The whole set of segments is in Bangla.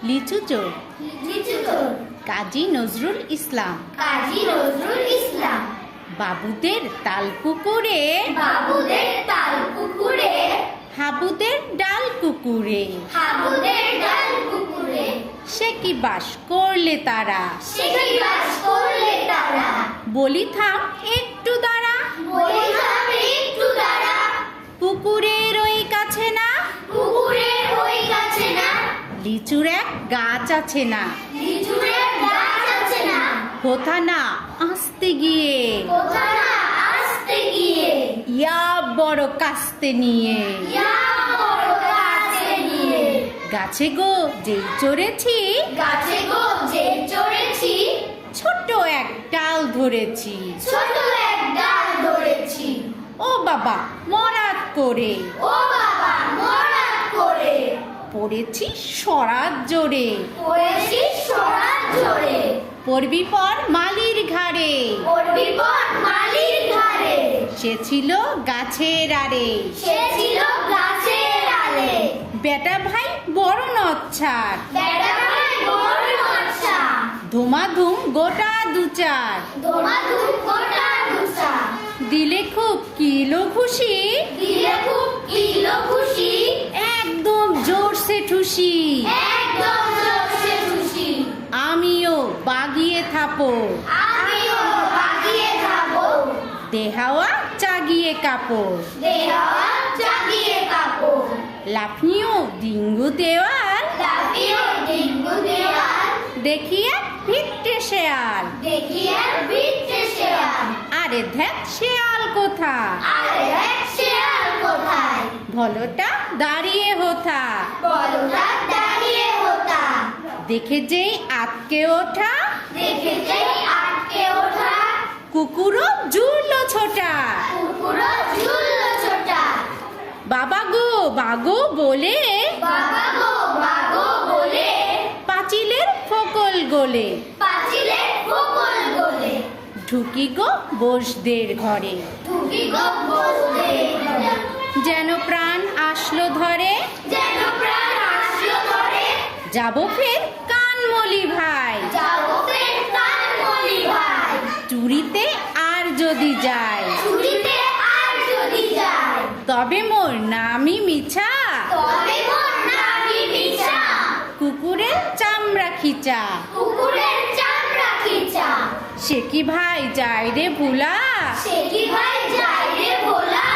লিচু চোর লিচু চোর কাজী নজরুল ইসলাম কাজী নজরুল ইসলাম বাবুদের তাল পুকুরে বাবুদের তাল পুকুরে হাবুদের ডাল কুকুরে হাবুদের ডাল পুকুরে সে কি বাস করলে তারা সে কি বাস করলে তারা বলি থাম একটু দাঁড়া বলি থাম একটু দাঁড়া পুকুরের ওই কাছে না পুকুরের ওই কাছে না লিচুর এক গাছ আছে না লিচুরের গাছ আছে না কোথা না আসতে গিয়ে কোথা না আসতে গিয়ে ইয়া বড় কাস্তে নিয়ে ইয়া বড় গাছে নিয়ে গাছে গো যেই চড়েছি গাছে গো যে চড়েছি ছোট্ট এক ডাল ধরেছি ছোট এক ডাল ধরেছি ও বাবা মরাত করে ও বাবা মরাত করে পড়েছি সরাত জোরে পড়েছি সরাত জোরে পড়বি পর মালির ঘাড়ে পড়বি পর মালির ঘাড়ে সে ছিল গাছের আড়ে সে ছিল গাছের আলে বেটা ভাই বড় নচ্ছার বেটা ভাই বড় নচ্ছা ধুমাধুম গোটা দুচার দোমা ধুম গোটা দুসা দিলে খুব কিলো খুশি দিলে খুব কিলো খুশি একদম জোরসে ঠুসি একদম জোরসে খুশি আমিও বাগিয়ে থাপো আমিও বাগিয়ে খাবো দেহাওয়া চাগিয়ে কাপড় দেওয়া জাগিয়ে কাপো লাফিয়েও ডিঙ্গু দেওয়াল লাফিও ডিঙ্গু দেওয়াল দেখিয়ে ভিটে শেয়াল দেখিয়ে বিটে শেয়াল আরে ধ্যাত শেয়াল কোথা আরে এক শেয়াল কোথায় ভলটা দাঁড়িয়ে হোথা বলটা দাঁড়িয়ে হতা দেখে যেই আটকে ওঠা দেখেছে আটকে ওঠা কুকুরও জুড়লো ছোটা কুকুরও ঝুললো ছোটা বাবা গো বাগো বলে বাবা গো বাগো বলে পাঁচিলের ফকল গোলে পাঁচিলের ফকল গলে ঢুকি গো বসদের ঘরে ঢুকি গো বসতে যেন প্রাণ আসলো ধরে যেন প্রাণ আসলো ধরে যাব ফের কানমলি ভাই যাবো ফের কানমলি ভাই চুরিতে আর যদি যায় ছুটিতে আর যদি যায় তবে মোর নামই মিছা তবে মোর নামি মিছা কুকুরের চামড়া খিচা কুকুরের চামড়া খিচা সে কি ভাই যায় রে ভুলা সে কি ভাই যায় রে ভোলা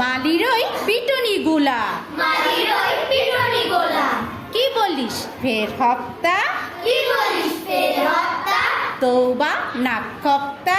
মালির ওই পিটুনি গুলা মালির ওই পিটনি গোলা কি বলিস ফের হপ্তা কি বলিস ফের হত্যা তৌবা নাক কপ্তা